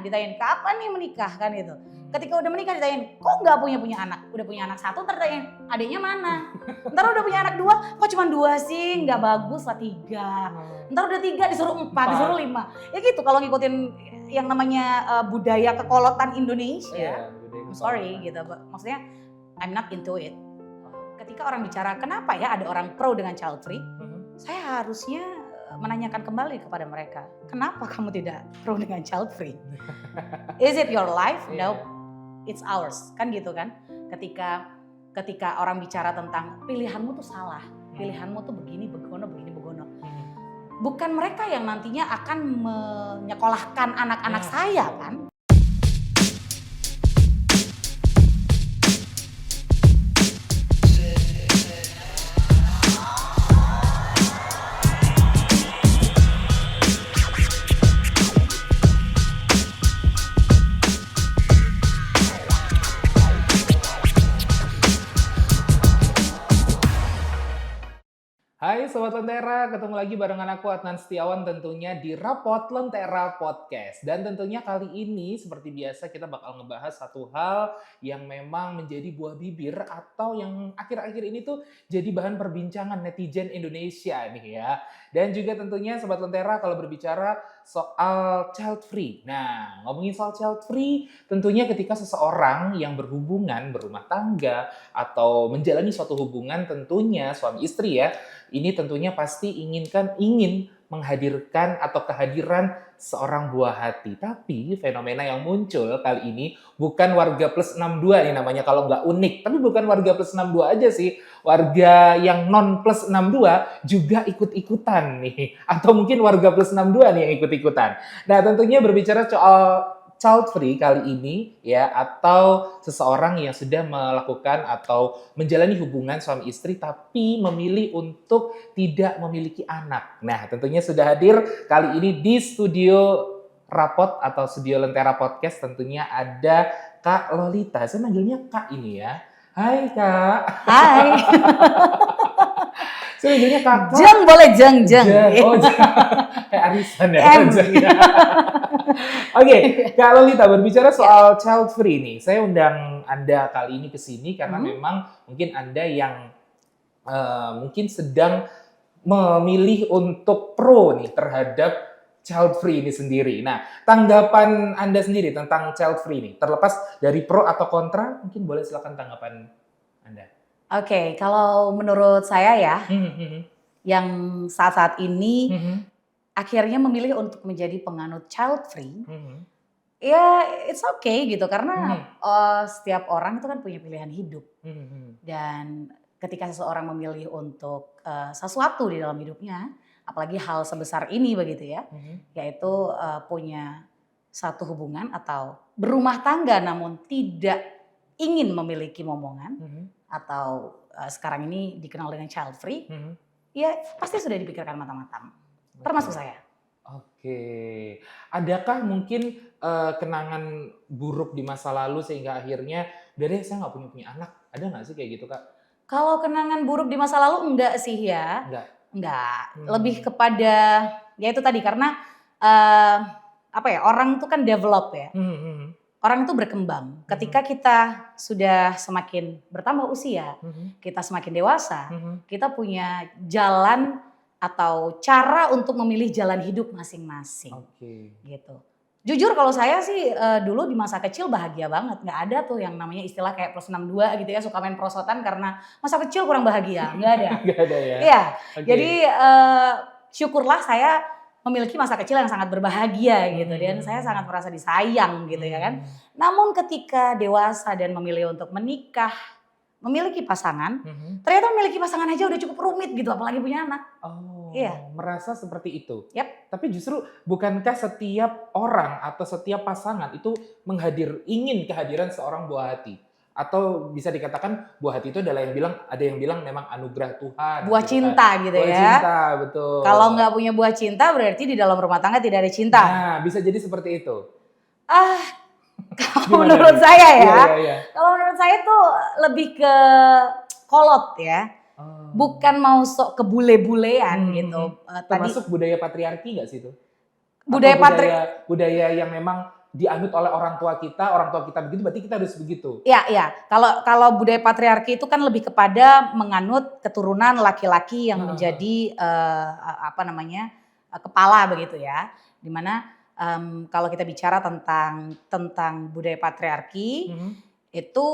ditanyain kapan nih menikah kan itu. Ketika udah menikah ditanyain kok nggak punya anak, udah punya anak 1 ntar ditanyain adiknya mana, ntar udah punya anak 2 kok cuma 2 sih, nggak bagus lah 3, ntar udah 3 disuruh 4, disuruh 5, ya gitu kalau ngikutin yang namanya budaya kekolotan Indonesia. I'm sorry gitu, maksudnya I'm not into it. Ketika orang bicara kenapa ya ada orang pro dengan child free, saya harusnya menanyakan kembali kepada mereka, kenapa kamu tidak pro dengan child free? Is it your life? No, it's ours, kan gitu kan? Ketika orang bicara tentang pilihanmu tuh salah, pilihanmu tuh begini begono. Bukan mereka yang nantinya akan menyekolahkan anak-anak saya kan? Hai Sobat Lentera, ketemu lagi barengan aku Adnan Setiawan tentunya di Rapot Lentera Podcast. Dan tentunya kali ini seperti biasa kita bakal ngebahas satu hal yang memang menjadi buah bibir atau yang akhir-akhir ini tuh jadi bahan perbincangan netizen Indonesia nih ya. Dan juga tentunya Sobat Lentera kalau berbicara soal child free. Nah, ngomongin soal child free tentunya ketika seseorang yang berumah tangga atau menjalani suatu hubungan tentunya suami istri ya, ini tentunya pasti ingin menghadirkan atau kehadiran seorang buah hati. Tapi fenomena yang muncul kali ini bukan warga plus 62 nih namanya kalau nggak unik. Tapi bukan warga plus 62 aja sih. Warga yang non plus 62 juga ikut-ikutan nih. Atau mungkin warga plus 62 nih yang ikut-ikutan. Nah tentunya berbicara soal child free kali ini ya, atau seseorang yang sudah melakukan atau menjalani hubungan suami istri tapi memilih untuk tidak memiliki anak. Nah, tentunya sudah hadir kali ini di studio Rapot atau studio Lentera Podcast tentunya ada Kak Lolita. Saya manggilnya Kak ini ya. Hai Kak. Hai. Saya manggilnya Kakak. Jeng boleh jeng. Oh, kayak arisan ya. Oke, Kak Lolita berbicara soal child free nih. Saya undang Anda kali ini ke sini karena memang mungkin Anda yang mungkin sedang memilih untuk pro nih terhadap child free ini sendiri. Nah, tanggapan Anda sendiri tentang child free ini, terlepas dari pro atau kontra, mungkin boleh silakan tanggapan Anda. Oke, kalau menurut saya ya, yang saat-saat ini akhirnya memilih untuk menjadi penganut child free, ya it's okay gitu karena setiap orang itu kan punya pilihan hidup. Dan ketika seseorang memilih untuk sesuatu di dalam hidupnya, apalagi hal sebesar ini begitu ya, yaitu punya satu hubungan atau berumah tangga namun tidak ingin memiliki momongan, atau sekarang ini dikenal dengan child free, ya pasti sudah dipikirkan matang-matang. Termasuk saya. Oke. Adakah mungkin kenangan buruk di masa lalu sehingga akhirnya udah deh saya nggak punya anak? Ada nggak sih kayak gitu Kak? Kalau kenangan buruk di masa lalu enggak sih ya. Enggak. Lebih kepada ya itu tadi karena orang itu kan develop ya. Orang itu berkembang. Ketika kita sudah semakin bertambah usia, kita semakin dewasa, kita punya jalan atau cara untuk memilih jalan hidup masing-masing. Gitu. Jujur kalau saya sih dulu di masa kecil bahagia banget. Nggak ada tuh yang namanya istilah kayak plus 62 gitu ya, suka main prosotan karena masa kecil kurang bahagia. Nggak ada. Nggak ada ya? Iya. Jadi syukurlah saya memiliki masa kecil yang sangat berbahagia gitu, dan saya sangat merasa disayang gitu ya kan. Namun ketika dewasa dan memilih untuk menikah, memiliki pasangan, ternyata memiliki pasangan aja udah cukup rumit gitu, apalagi punya anak. Oh, iya. Merasa seperti itu. Yap. Tapi justru bukankah setiap orang atau setiap pasangan itu ingin kehadiran seorang buah hati? Atau bisa dikatakan buah hati itu adalah ada yang bilang memang anugerah Tuhan. Buah cinta gitu ya. Buah cinta, betul. Kalau nggak punya buah cinta berarti di dalam rumah tangga tidak ada cinta. Nah, bisa jadi seperti itu. Kalau menurut saya ya. Iya. Kalau menurut saya tuh lebih ke kolot ya. Bukan mau sok kebule-bulean gitu. Termasuk budaya patriarki nggak sih itu? Budaya yang memang dianut oleh orang tua kita begitu, berarti kita harus begitu. Ya. Kalau budaya patriarki itu kan lebih kepada menganut keturunan laki-laki yang menjadi kepala begitu ya. Dimana kalau kita bicara tentang budaya patriarki itu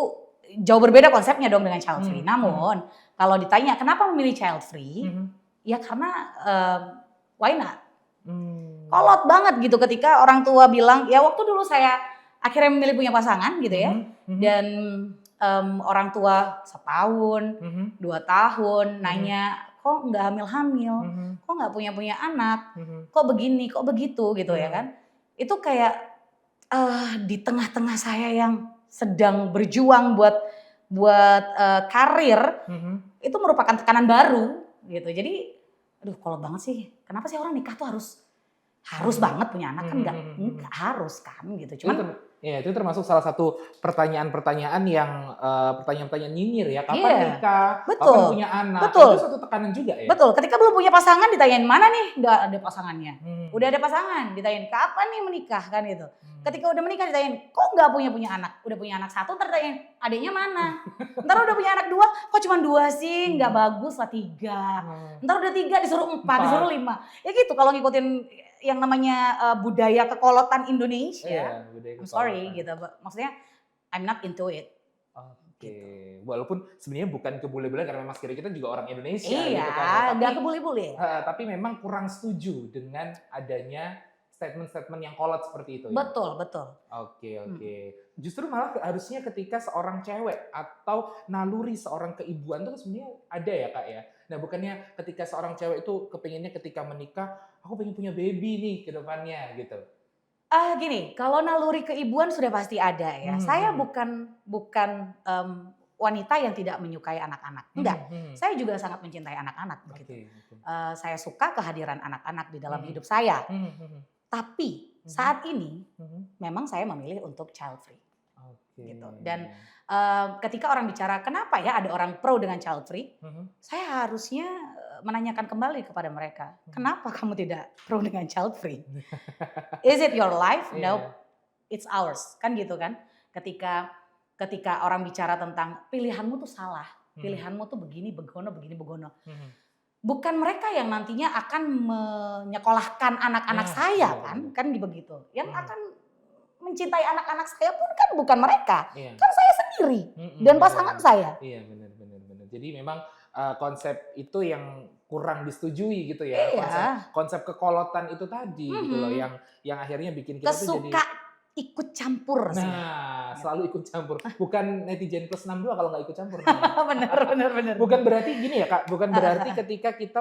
jauh berbeda konsepnya dong dengan child free. Namun kalau ditanya kenapa memilih child free, ya karena why not? Kolot banget gitu ketika orang tua bilang, ya waktu dulu saya akhirnya memilih punya pasangan gitu ya. Dan orang tua setahun, 2 tahun nanya, kok nggak hamil-hamil, kok nggak punya anak, kok begini, kok begitu gitu ya kan. Itu kayak di tengah-tengah saya yang sedang berjuang buat karir, itu merupakan tekanan baru gitu. Jadi aduh kolot banget sih, kenapa sih orang nikah tuh harus banget punya anak, kan enggak harus kan gitu. Cuman itu termasuk salah satu pertanyaan-pertanyaan yang pertanyaan-pertanyaan nyinyir ya, kapan nikah, kapan punya anak, itu suatu tekanan juga ya. Betul, ketika belum punya pasangan ditanyain mana nih, nggak ada pasangannya. Udah ada pasangan ditanyain kapan nih menikah kan gitu. Ketika udah menikah ditanyain kok nggak punya anak, udah punya anak 1 ntar ditanyain adiknya mana. Ntar udah punya anak 2, kok cuma 2 sih, nggak bagus lah 3. Ntar udah 3 disuruh 4, disuruh 5. Ya gitu kalau ngikutin yang namanya budaya kekolotan Indonesia. I'm sorry gitu. Maksudnya I'm not into it. Oke. Walaupun sebenarnya bukan kebule-bule karena memang sekiranya kita juga orang Indonesia gitu kan. Nggak kebule-bule. Tapi memang kurang setuju dengan adanya statement-statement yang kolot seperti itu ya. Betul. Oke. Justru malah harusnya ketika seorang cewek atau naluri seorang keibuan itu sebenarnya ada ya Kak ya. Nah bukannya ketika seorang cewek itu kepinginnya ketika menikah, aku pengen punya baby nih ke depannya gitu. Gini, kalau naluri keibuan sudah pasti ada ya. Saya bukan wanita yang tidak menyukai anak-anak. Enggak, saya juga sangat mencintai anak-anak begitu. Saya suka kehadiran anak-anak di dalam hidup saya. Tapi saat ini memang saya memilih untuk child free. Gitu. Dan ketika orang bicara kenapa ya ada orang pro dengan child free, saya harusnya menanyakan kembali kepada mereka, kenapa kamu tidak pro dengan child free? Is it your life? No, it's ours. Kan gitu kan. Ketika orang bicara tentang pilihanmu tuh salah, pilihanmu tuh begini, begono. Bukan mereka yang nantinya akan menyekolahkan anak-anak saya kan begitu. Yang akan mencintai anak-anak saya pun kan bukan mereka, kan saya sendiri dan pasangan saya. Iya benar. Jadi memang konsep itu yang kurang disetujui gitu ya. Konsep kekolotan itu tadi gitu loh yang akhirnya bikin kita tuh jadi ikut campur. Nah, selalu ikut campur. Bukan netizen plus 62 kalau nggak ikut campur. Benar. Bukan berarti gini ya Kak, bukan berarti ketika kita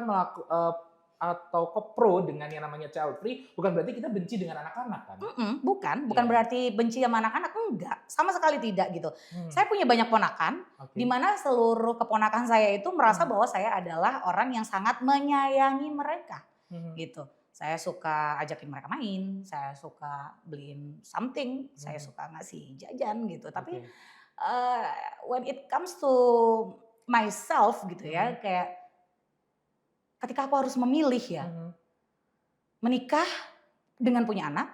atau pro dengan yang namanya child free, bukan berarti kita benci dengan anak-anak kan? Bukan berarti benci sama anak-anak, enggak, sama sekali tidak gitu. Saya punya banyak ponakan, di mana seluruh keponakan saya itu merasa bahwa saya adalah orang yang sangat menyayangi mereka, gitu. Saya suka ajakin mereka main, saya suka beliin something, saya suka ngasih jajan gitu. Tapi when it comes to myself gitu ya, kayak ketika aku harus memilih ya, menikah dengan punya anak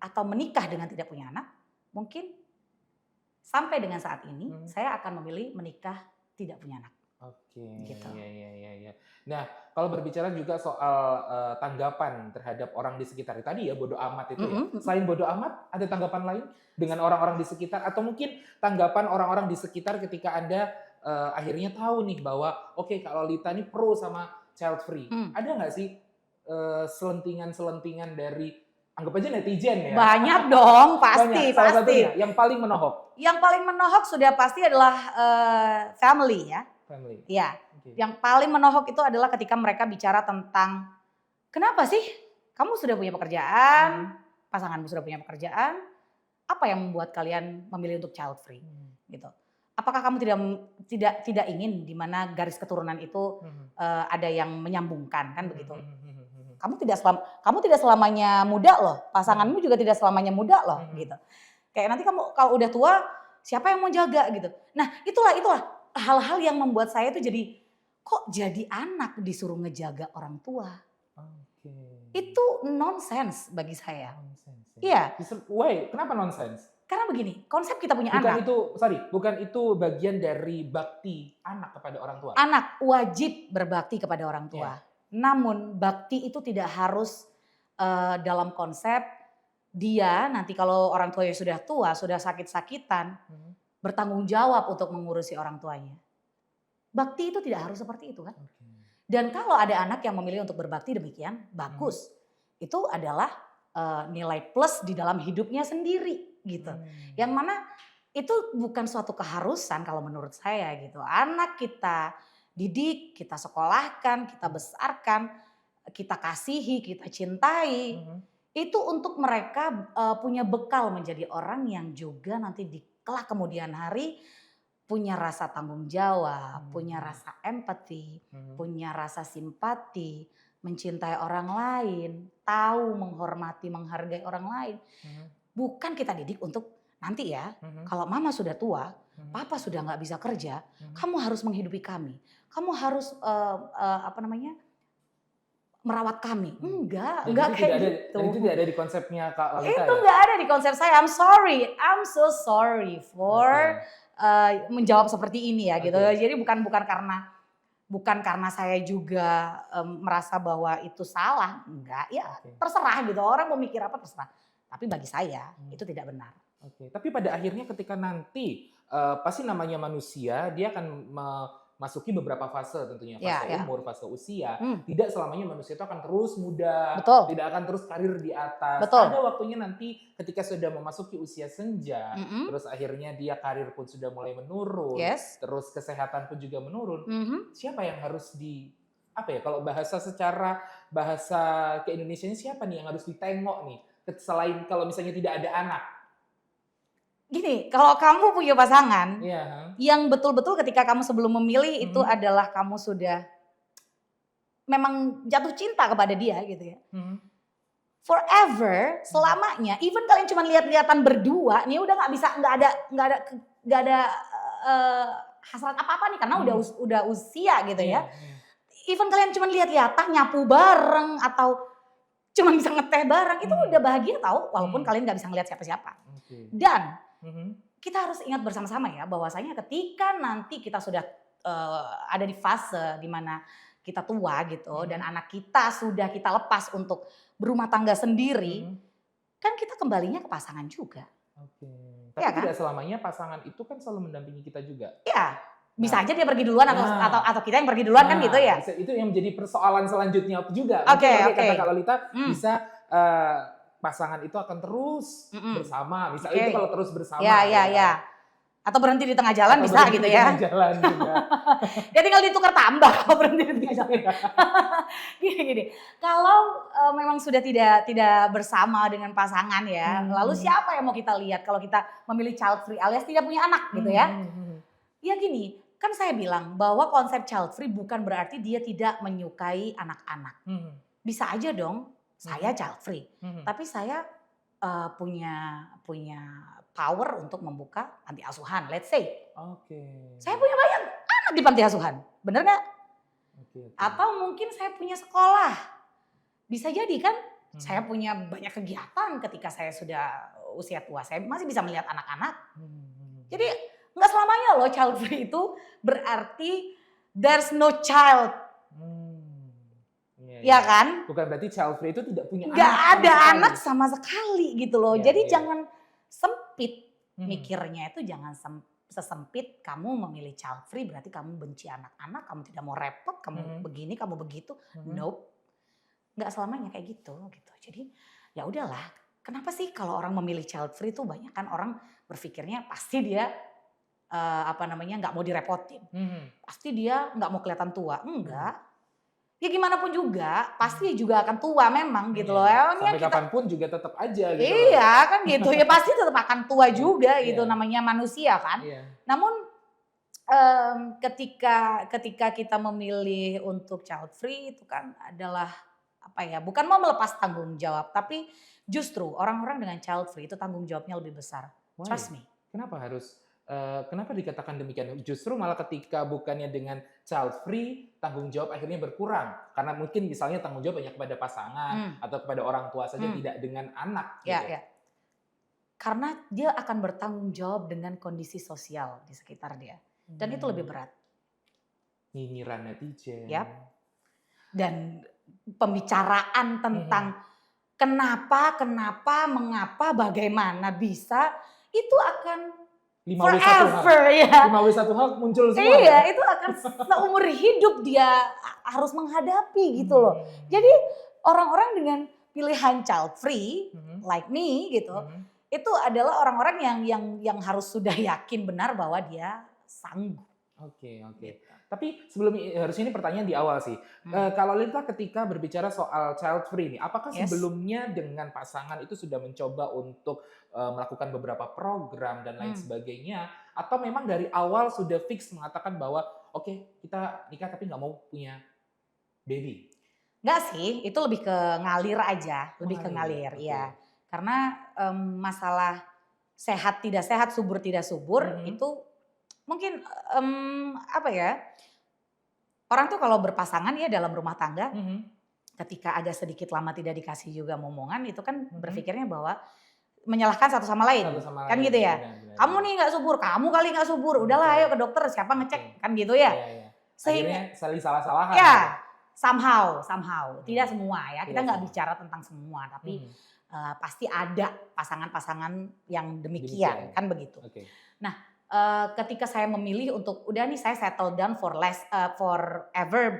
atau menikah dengan tidak punya anak, mungkin sampai dengan saat ini saya akan memilih menikah tidak punya anak. Oke, gitu. Ya. Nah, kalau berbicara juga soal tanggapan terhadap orang di sekitar tadi ya, bodo amat itu ya. Selain bodo amat, ada tanggapan lain dengan orang-orang di sekitar atau mungkin tanggapan orang-orang di sekitar ketika Anda akhirnya tahu nih bahwa oke, kalau Lita ini pro sama child free. Ada nggak sih selentingan dari anggap aja netizen ya? Banyak dong, pasti. Salah satunya yang paling menohok. Yang paling menohok sudah pasti adalah family ya. Family. Iya. Okay. Yang paling menohok itu adalah ketika mereka bicara tentang kenapa sih kamu sudah punya pekerjaan, pasanganmu sudah punya pekerjaan, apa yang membuat kalian memilih untuk child free gitu. Apakah kamu tidak ingin di mana garis keturunan itu ada yang menyambungkan kan begitu? Kamu tidak selamanya muda loh, pasanganmu juga tidak selamanya muda loh gitu. Kayak nanti kamu kalau udah tua siapa yang mau jaga gitu. Nah, itulah hal-hal yang membuat saya tuh kok jadi anak disuruh ngejaga orang tua. Itu nonsense bagi saya. Iya. Why? Kenapa nonsense? Karena begini, konsep kita punya anak. Bukan itu bagian dari bakti anak kepada orang tua. Anak wajib berbakti kepada orang tua. Namun bakti itu tidak harus dalam konsep dia nanti kalau orang tuanya sudah tua, sudah sakit-sakitan, bertanggung jawab untuk mengurusi orang tuanya. Bakti itu tidak harus seperti itu kan. Dan kalau ada anak yang memilih untuk berbakti demikian, bagus. Itu adalah nilai plus di dalam hidupnya sendiri gitu. Yang mana itu bukan suatu keharusan kalau menurut saya gitu. Anak kita didik, kita sekolahkan, kita besarkan, kita kasihi, kita cintai. Itu untuk mereka punya bekal menjadi orang yang juga nanti di kelak kemudian hari punya rasa tanggung jawab, punya rasa empati, punya rasa simpati, mencintai orang lain, tahu menghormati, menghargai orang lain. Bukan kita didik untuk nanti ya, kalau mama sudah tua, papa sudah nggak bisa kerja, kamu harus menghidupi kami, kamu harus merawat kami. Enggak kayak gitu. Itu tidak ada di konsepnya Kak Lalita. Itu nggak ada di konsep saya. I'm so sorry for menjawab seperti ini ya gitu. Jadi bukan karena saya juga merasa bahwa itu salah, enggak ya terserah gitu, orang mau mikir apa terserah. Tapi bagi saya itu tidak benar. Tapi pada akhirnya ketika nanti pasti namanya manusia dia akan memasuki beberapa fase tentunya, fase umur, fase usia. Tidak selamanya manusia itu akan terus muda, tidak akan terus karir di atas. Ada waktunya nanti ketika sudah memasuki usia senja, terus akhirnya dia karir pun sudah mulai menurun, terus kesehatan pun juga menurun. Siapa yang harus kalau bahasa ke-Indonesianya siapa nih yang harus ditengok nih? Selain kalau misalnya tidak ada anak. Gini, kalau kamu punya pasangan yang betul-betul ketika kamu sebelum memilih itu adalah kamu sudah memang jatuh cinta kepada dia gitu ya. Forever, selamanya, even kalian cuma lihat-lihatan berdua, nih udah nggak ada hasrat apa-apa nih karena udah usia gitu ya. Even kalian cuma lihat-lihatan, nyapu bareng atau cuma bisa ngeteh bareng, itu udah bahagia tahu walaupun kalian nggak bisa ngeliat siapa-siapa. Dan kita harus ingat bersama-sama ya bahwasanya ketika nanti kita sudah ada di fase di mana kita tua gitu dan anak kita sudah kita lepas untuk berumah tangga sendiri, kan kita kembalinya ke pasangan juga. Tapi ya, tidak selamanya pasangan itu kan selalu mendampingi kita juga. Iya. Bisa aja dia pergi duluan atau kita yang pergi duluan kan gitu ya. Itu yang menjadi persoalan selanjutnya juga. Oke. Kata Kak Lalita bisa pasangan itu akan terus bersama. Misalnya itu kalau terus bersama. Ya. Atau berhenti di tengah jalan bisa gitu ya. Di tengah jalan juga. Ya tinggal ditukar tambah kalau berhenti di tengah jalan. Gini. Kalau memang sudah tidak bersama dengan pasangan ya. Lalu siapa yang mau kita lihat kalau kita memilih child free alias tidak punya anak gitu ya. Ya gini, kan saya bilang bahwa konsep child free bukan berarti dia tidak menyukai anak-anak. Bisa aja dong, saya child free, tapi saya punya power untuk membuka panti asuhan, let's say. Saya punya banyak anak di panti asuhan, bener nggak? Atau mungkin saya punya sekolah, bisa jadi kan? Saya punya banyak kegiatan ketika saya sudah usia tua, saya masih bisa melihat anak-anak. Jadi nggak selamanya loh child free itu berarti there's no child. Ya kan? Bukan berarti child free itu tidak punya anak. Nggak ada anak sama sekali gitu loh. Jadi jangan sempit mikirnya itu, jangan sesempit kamu memilih child free berarti kamu benci anak-anak, kamu tidak mau repot, kamu begini, kamu begitu. Nope. Nggak selamanya kayak gitu. Jadi ya udahlah. Kenapa sih kalau orang memilih child free itu banyak kan orang berpikirnya pasti dia nggak mau direpotin. Pasti dia nggak mau kelihatan tua. Enggak. Ya gimana pun juga, pasti juga akan tua memang gitu loh. Sampai kapanpun juga tetap aja gitu. Iya kan gitu, ya pasti tetap akan tua juga gitu, namanya manusia kan. Namun ketika kita memilih untuk child free itu kan adalah bukan mau melepas tanggung jawab, tapi justru orang-orang dengan child free itu tanggung jawabnya lebih besar. Trust me. Kenapa harus Kenapa dikatakan demikian? Justru malah ketika bukannya dengan child free, tanggung jawab akhirnya berkurang. Karena mungkin misalnya tanggung jawab hanya kepada pasangan atau kepada orang tua saja, tidak dengan anak. Ya, Gitu. ya. Karena dia akan bertanggung jawab dengan kondisi sosial di sekitar dia. Dan itu lebih berat. Nyinyiran netizen. Yap. Dan pembicaraan tentang kenapa, mengapa, bagaimana bisa, itu akan 5W1 forever hal. ya. 5W1 hal muncul semua. Iya, itu akan seumur hidup dia harus menghadapi gitu loh. Jadi orang-orang dengan pilihan child free, like me gitu, itu adalah orang-orang yang harus sudah yakin benar bahwa dia sanggup. Oke. Tapi sebelum harusnya ini pertanyaan di awal sih. Kalau Lita ketika berbicara soal child free nih, apakah sebelumnya dengan pasangan itu sudah mencoba untuk melakukan beberapa program dan lain sebagainya, atau memang dari awal sudah fix mengatakan bahwa oke, kita nikah tapi nggak mau punya baby? Enggak sih, itu lebih ke ngalir aja, lebih ke ngalir, ya. Karena masalah sehat tidak sehat, subur tidak subur itu mungkin apa ya? Orang tuh kalau berpasangan ya dalam rumah tangga, ketika agak sedikit lama tidak dikasih juga momongan, itu kan berpikirnya bahwa menyalahkan satu sama lain, kan gitu ya. Benar. Kamu nih nggak subur, kamu kali nggak subur, udahlah ayo ke dokter, siapa ngecek, kan gitu ya. Akhirnya saling salah-salahan. Ya, somehow, tidak semua ya. Kita nggak bicara tentang semua, tapi pasti ada pasangan-pasangan yang demikian, kan begitu. Nah, ketika saya memilih untuk udah nih saya settle down forever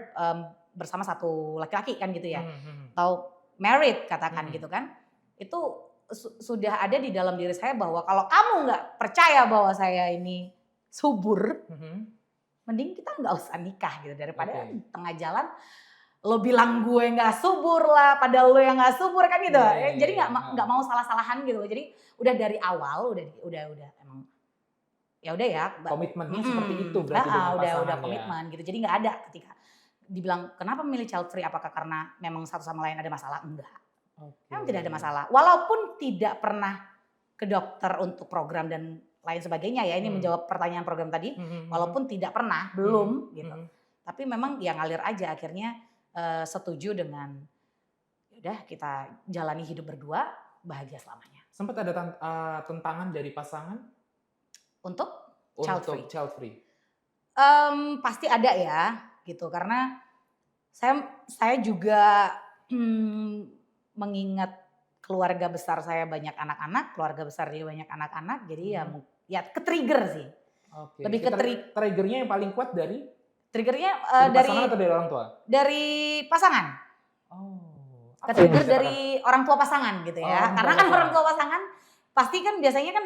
bersama satu laki-laki kan gitu ya, atau married katakan gitu kan, itu sudah ada di dalam diri saya bahwa kalau kamu nggak percaya bahwa saya ini subur, mending kita nggak usah nikah gitu, daripada tengah jalan lo bilang gue nggak subur lah, padahal lo yang nggak subur kan gitu. Jadi nggak mau salah-salahan gitu. Jadi udah dari awal udah emang ya udah ya. Komitmennya seperti itu berarti dengan pasangan udah komitmen gitu. Jadi nggak ada ketika dibilang kenapa memilih child free, apakah karena memang satu sama lain ada masalah? Enggak. Memang tidak ada masalah. Walaupun tidak pernah ke dokter untuk program dan lain sebagainya ya. Ini menjawab pertanyaan program tadi. Walaupun tidak pernah, belum gitu. Tapi memang ya ngalir aja, akhirnya setuju dengan udah kita jalani hidup berdua bahagia selamanya. Sempat ada tentangan dari pasangan untuk child free? Pasti ada ya gitu, karena saya juga mengingat keluarga besar saya banyak anak-anak, keluarga besar dia banyak anak-anak, jadi ya ke-trigger sih. Lebih ke triggernya yang paling kuat dari? Triggernya dari pasangan atau dari orang tua? Dari pasangan. Ke-trigger dari orang tua pasangan gitu ya. Karena kan orang tua pasangan pasti kan biasanya kan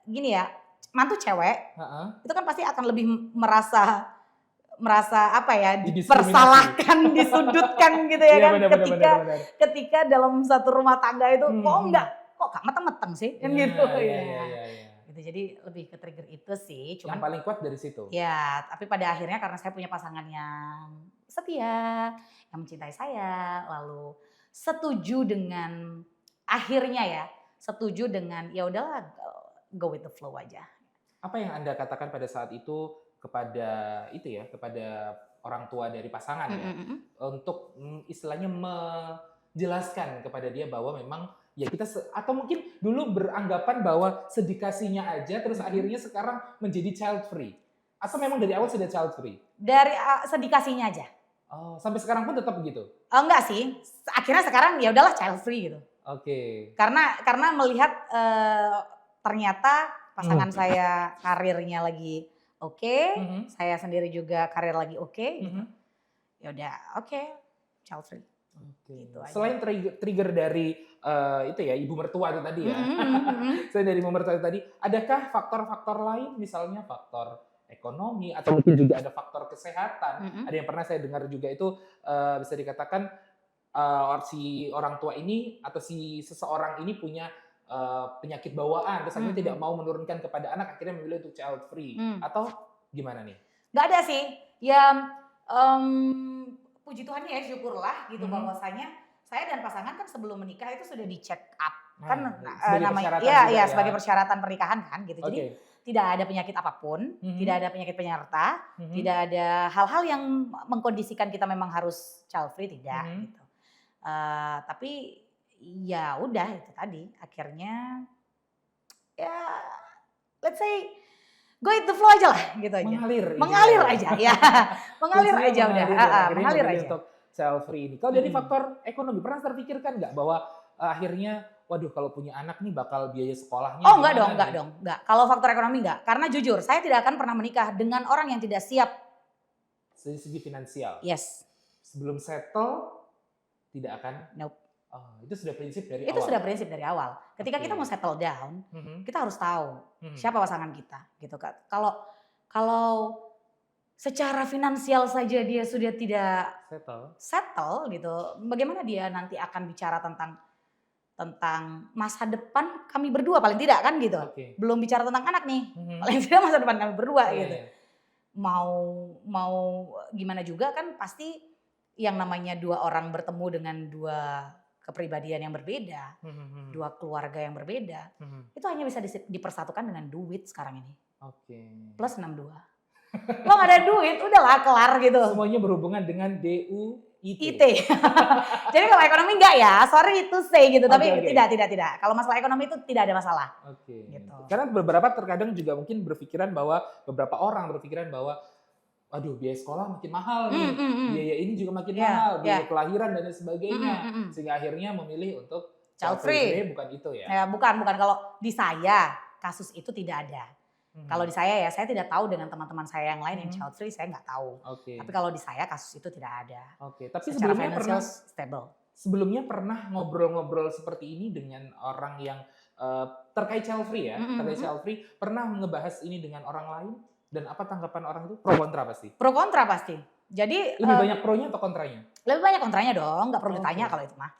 gini ya, mantu cewek itu kan pasti akan lebih merasa apa ya, dipersalahkan, disudutkan gitu ya kan. Ketika dalam satu rumah tangga itu kok gak meteng-meteng sih kan gitu ya. Gitu, jadi lebih ke trigger itu sih. Cuman yang paling kuat dari situ. Ya, tapi pada akhirnya karena saya punya pasangan yang setia, yang mencintai saya, lalu setuju dengan akhirnya ya, setuju dengan ya udahlah go with the flow aja. Apa yang Anda katakan pada saat itu kepada kepada orang tua dari pasangan ya, untuk istilahnya menjelaskan kepada dia bahwa memang ya kita atau mungkin dulu beranggapan bahwa sedikasinya aja terus akhirnya sekarang menjadi child free, atau memang dari awal sudah child free? Dari sedikasinya aja. Oh, sampai sekarang pun tetap begitu? Enggak sih, akhirnya sekarang ya udahlah child free gitu. Karena melihat ternyata pasangan saya karirnya lagi oke, saya sendiri juga karir lagi oke, gitu. Ya udah oke, child free. Gitu aja. Selain trigger dari ibu mertua itu tadi ya, selain dari ibu mertua itu tadi, adakah faktor-faktor lain, misalnya faktor ekonomi atau mungkin juga ada faktor kesehatan? Ada yang pernah saya dengar juga itu bisa dikatakan si orang tua ini atau si seseorang ini punya penyakit bawaan, terus akhirnya tidak mau menurunkan kepada anak, akhirnya memilih untuk child free, atau gimana nih? Gak ada sih, ya puji Tuhan ya, syukurlah gitu bahwasanya saya dan pasangan kan sebelum menikah itu sudah di check up kan, namanya sebagai persyaratan pernikahan kan gitu. Jadi tidak ada penyakit apapun, tidak ada penyakit penyerta, Mhm. tidak ada hal-hal yang mengkondisikan kita memang harus child free, tidak gitu. Tapi ya udah itu tadi akhirnya ya let's say go with the flow aja lah gitu aja. Mengalir aja ya. Mengalir Kuncinya aja udah. akhirnya Mengalir memilih aja. untuk child free ini. Kalau dari faktor ekonomi pernah terpikirkan nggak bahwa akhirnya waduh kalau punya anak nih bakal biaya sekolahnya Oh enggak gimana dong, enggak. Kalau faktor ekonomi enggak. Karena jujur, saya tidak akan pernah menikah dengan orang yang tidak siap. dari segi finansial. Yes. Sebelum settle tidak akan. Nope. Oh, itu sudah prinsip dari Itu awal. sudah prinsip dari awal. Ketika Oke. kita mau settle down, Mhm. kita harus tahu Mhm. siapa pasangan kita, gitu kan. Kalau secara finansial saja dia sudah tidak settle gitu, bagaimana dia nanti akan bicara tentang masa depan kami berdua paling tidak kan gitu. Oke. Belum bicara tentang anak nih, Mhm. paling tidak masa depan kami berdua Iya, gitu. iya. Mau gimana juga kan pasti yang namanya dua orang bertemu dengan dua kepribadian yang berbeda, Mhm. dua keluarga yang berbeda, Mhm. itu hanya bisa dipersatukan dengan duit sekarang ini. Oke. Plus 62. Lo gak ada duit, udahlah kelar gitu. Semuanya berhubungan dengan DUIT. IT. Jadi kalau ekonomi enggak ya, sorry itu say gitu. Tapi Oke. tidak. Kalau masalah ekonomi itu tidak ada masalah. Oke. Gitu. Karena beberapa terkadang juga mungkin beberapa orang berpikiran bahwa aduh biaya sekolah makin mahal nih, biaya ini juga makin mahal, biaya kelahiran dan lain sebagainya. Sehingga akhirnya memilih untuk child free. Bukan itu ya? Ya bukan. Kalau di saya kasus itu tidak ada. Kalau di saya ya, saya tidak tahu dengan teman-teman saya yang lain yang child free, saya nggak tahu. Oke. Tapi kalau di saya kasus itu tidak ada. Oke. Tapi secara sebelumnya pernah stable. Sebelumnya pernah ngobrol-ngobrol seperti ini dengan orang yang terkait child free ya, terkait child free, pernah ngebahas ini dengan orang lain? Dan apa tanggapan orang itu? Pro kontra pasti? Pro kontra pasti. Jadi lebih banyak pronya atau kontranya? Lebih banyak kontranya dong, nggak perlu ditanya kalau itu mah.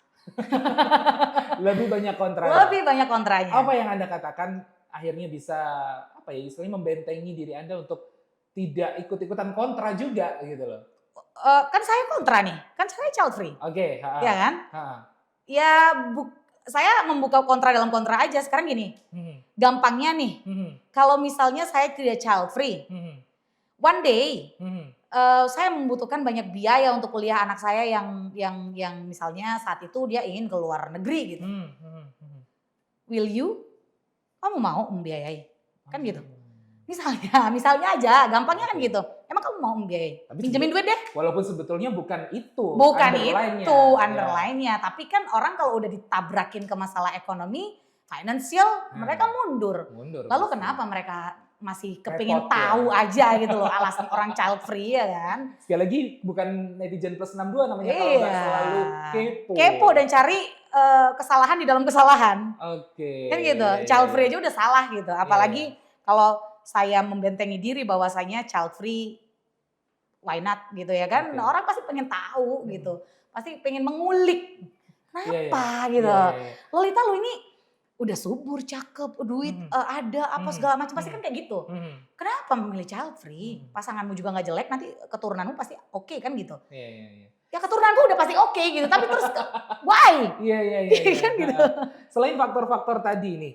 Lebih banyak kontranya? Lebih banyak kontranya. Apa yang Anda katakan akhirnya bisa istilahnya membentengi diri Anda untuk tidak ikut-ikutan kontra juga gitu loh? Kan saya kontra nih, kan saya child free. Oke. Iya kan? Ya saya membuka kontra dalam kontra aja. Sekarang gini, gampangnya nih, kalau misalnya saya tidak child free, one day saya membutuhkan banyak biaya untuk kuliah anak saya yang misalnya saat itu dia ingin ke luar negeri gitu. Will you? Kamu mau membiayai? Kan gitu. Misalnya aja, gampangnya kan gitu. Emang kamu mau membiayai? Pinjemin duit deh. Walaupun sebetulnya bukan itu. Bukan itu underline-nya. Tapi kan orang kalau udah ditabrakin ke masalah ekonomi, finansial, mereka mundur. Lalu kenapa mereka masih kepingin tahu aja gitu loh alasan orang child free ya kan? Sekali lagi bukan netizen plus 62 namanya kalau nggak selalu kepo. Kepo dan cari kesalahan di dalam kesalahan. Oke. Kan gitu, child free aja udah salah gitu. Apalagi kalau saya membentengi diri bahwasanya child free, why not gitu ya kan? Orang pasti pengen tahu gitu, pasti pengen mengulik kenapa gitu. Lolita lu ini udah subur, cakep, duit ada apa segala macam pasti kan kayak gitu. Kenapa memilih child free? Pasanganmu juga nggak jelek, nanti keturunanmu pasti oke kan gitu. Ya keturunanku udah pasti oke gitu, tapi terus why? Iya. Kan gitu. Selain faktor-faktor tadi nih,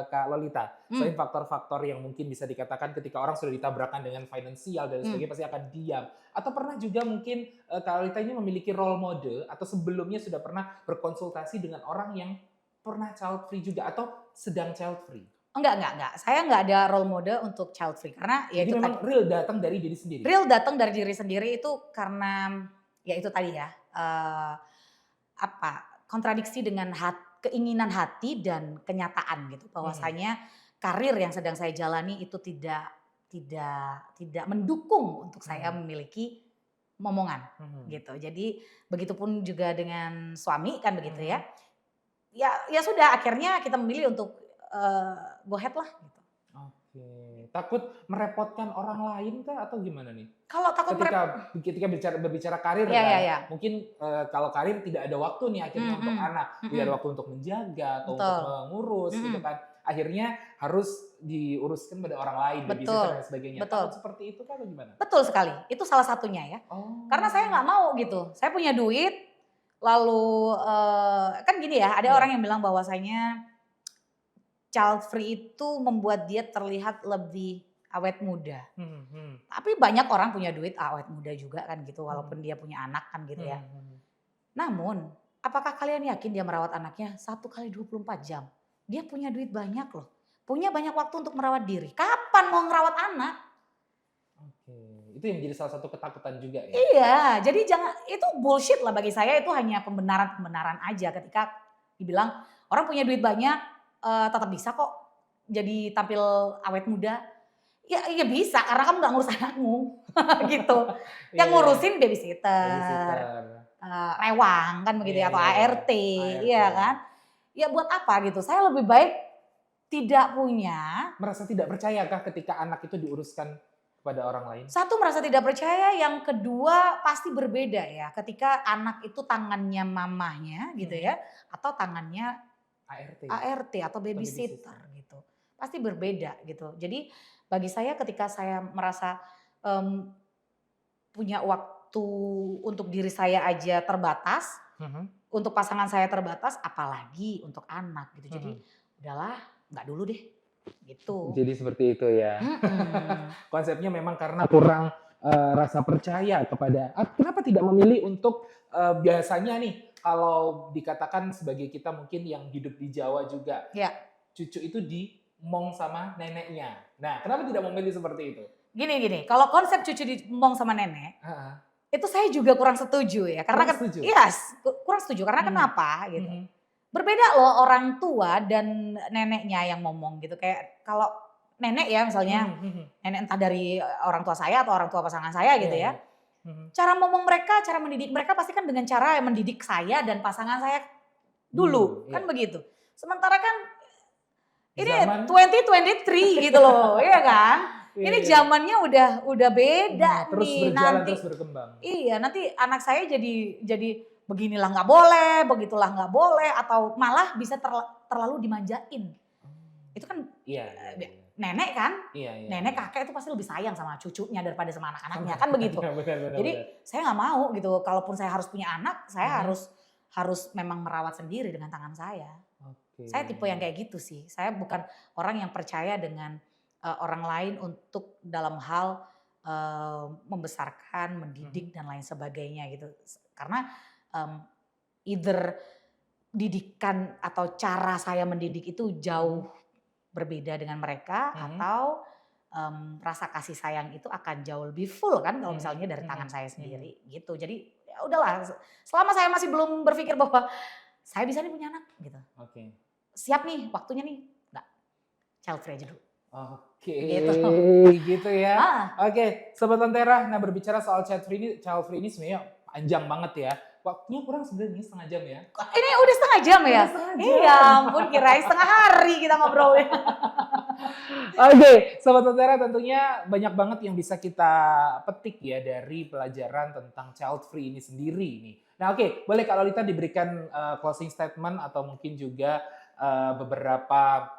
Kak Lolita, selain faktor-faktor yang mungkin bisa dikatakan ketika orang sudah ditabrakan dengan finansial dan sebagainya pasti akan diam. Atau pernah juga mungkin Kak Lolita ini memiliki role model atau sebelumnya sudah pernah berkonsultasi dengan orang yang pernah child free juga atau sedang child free? Enggak. Saya enggak ada role model untuk child free karena ya jadi itu memang real datang dari diri sendiri. Real datang dari diri sendiri itu karena ya itu tadi ya kontradiksi dengan keinginan hati dan kenyataan gitu bahwasanya karir yang sedang saya jalani itu tidak mendukung untuk saya memiliki momongan gitu. Jadi begitupun juga dengan suami kan begitu ya. Ya sudah akhirnya kita memilih untuk go ahead lah gitu. Oke. Takut merepotkan orang lain kah atau gimana nih? Kalau takut ketika berbicara karir ya. Mungkin kalau karir tidak ada waktu nih akhirnya untuk anak, tidak ada waktu untuk menjaga atau untuk mengurus gitu kan. Akhirnya harus diuruskan pada orang lain, babysitter dan sebagainya. Takut seperti itu kan atau gimana? Betul sekali. Itu salah satunya ya. Karena saya nggak mau gitu. Saya punya duit, lalu kan gini ya, ada orang yang bilang bahwasanya child free itu membuat dia terlihat lebih awet muda. Tapi banyak orang punya duit awet muda juga kan gitu, walaupun dia punya anak kan gitu ya. Namun, apakah kalian yakin dia merawat anaknya 1 kali 24 jam? Dia punya duit banyak loh. Punya banyak waktu untuk merawat diri. Kapan mau ngerawat anak? Oke, itu yang menjadi salah satu ketakutan juga ya. Iya, jadi jangan, itu bullshit lah bagi saya, itu hanya pembenaran aja ketika dibilang orang punya duit banyak tetap bisa kok jadi tampil awet muda. Ya bisa karena kamu gak ngurus anakmu gitu. Yang ngurusin babysitter, rewang kan begitu ya, atau ART, iya kan. Ya buat apa gitu, saya lebih baik tidak punya. Merasa tidak percayakah ketika anak itu diuruskan kepada orang lain? Satu, merasa tidak percaya, yang kedua pasti berbeda ya ketika anak itu tangannya mamahnya gitu ya, atau tangannya ART atau babysitter gitu. Pasti berbeda gitu. Jadi bagi saya ketika saya merasa punya waktu untuk diri saya aja terbatas, untuk pasangan saya terbatas, apalagi untuk anak gitu. Jadi udahlah, nggak dulu deh gitu. Jadi seperti itu ya. Konsepnya memang karena kurang rasa percaya kepada, kenapa tidak memilih untuk biasanya nih kalau dikatakan sebagai kita mungkin yang hidup di Jawa juga, ya, cucu itu dimong sama neneknya. Nah, kenapa tidak memilih seperti itu? Gini, kalau konsep cucu dimong sama nenek, itu saya juga kurang setuju ya. Karena kurang setuju. Karena kenapa gitu? Berbeda loh orang tua dan neneknya yang ngomong gitu. Kayak kalau nenek ya misalnya, nenek entah dari orang tua saya atau orang tua pasangan saya gitu ya. Cara ngomong mereka, cara mendidik mereka pasti kan dengan cara mendidik saya dan pasangan saya dulu, kan begitu. Sementara kan ini 2023 gitu loh, iya kan? Ini zamannya udah beda terus nih. Berjalan, terus berkembang. Iya, nanti anak saya jadi beginilah nggak boleh, begitulah nggak boleh, atau malah bisa terlalu dimanjain. Itu kan nenek kan, nenek kakek itu pasti lebih sayang sama cucunya daripada sama anak-anaknya kan begitu. Jadi saya nggak mau gitu. Kalaupun saya harus punya anak, saya harus memang merawat sendiri dengan tangan saya. Saya tipe yang kayak gitu sih. Saya bukan orang yang percaya dengan orang lain untuk dalam hal membesarkan, mendidik dan lain sebagainya gitu. Karena either didikan atau cara saya mendidik itu jauh berbeda dengan mereka, atau rasa kasih sayang itu akan jauh lebih full kan kalau misalnya dari tangan saya sendiri gitu. Jadi ya udahlah, selama saya masih belum berpikir bahwa saya bisa nih punya anak gitu. Siap nih waktunya nih, enggak, child free aja dulu. Gitu ya. Sobat Lentera, nah berbicara soal child free ini sebenarnya panjang banget ya. Waktunya kurang sebenarnya setengah jam ya. Ini udah setengah jam ya? Iya ampun, kirain setengah hari kita ngobrolin. Sobat Lentera, tentunya banyak banget yang bisa kita petik ya dari pelajaran tentang child free ini sendiri nih. Nah boleh Kak Lolita diberikan closing statement atau mungkin juga beberapa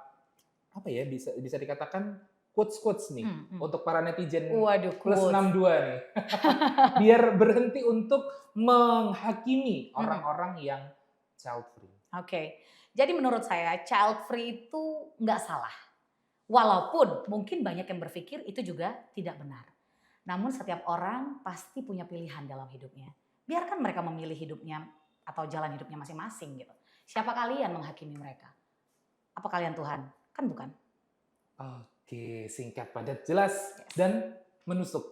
bisa dikatakan quotes nih untuk para netizen. Waduh, plus 62 nih. Biar berhenti untuk menghakimi orang-orang yang child free. Jadi menurut saya child free itu nggak salah. Walaupun mungkin banyak yang berpikir itu juga tidak benar. Namun setiap orang pasti punya pilihan dalam hidupnya. Biarkan mereka memilih hidupnya atau jalan hidupnya masing-masing gitu. Siapa kalian menghakimi mereka? Apa kalian Tuhan? Kan bukan. Singkat, padat, jelas, dan menusuk.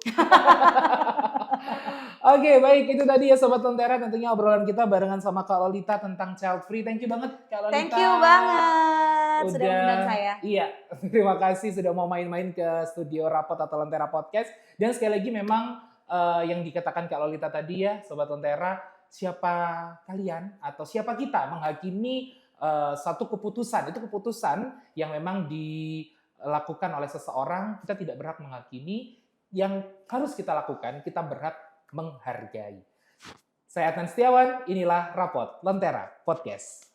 Baik, itu tadi ya Sobat Lentera, tentunya obrolan kita barengan sama Kak Lolita tentang child free. Thank you banget Kak Lolita. Thank you banget sudah mengundang saya. Iya, terima kasih sudah mau main-main ke studio Rapot atau Lentera Podcast. Dan sekali lagi memang yang dikatakan Kak Lolita tadi ya Sobat Lentera, siapa kalian atau siapa kita menghakimi satu keputusan. Itu keputusan yang memang dilakukan oleh seseorang, kita tidak berhak menghakimi. Yang harus kita lakukan, kita berhak menghargai. Saya Adnan Setiawan, inilah Rapot Lentera Podcast.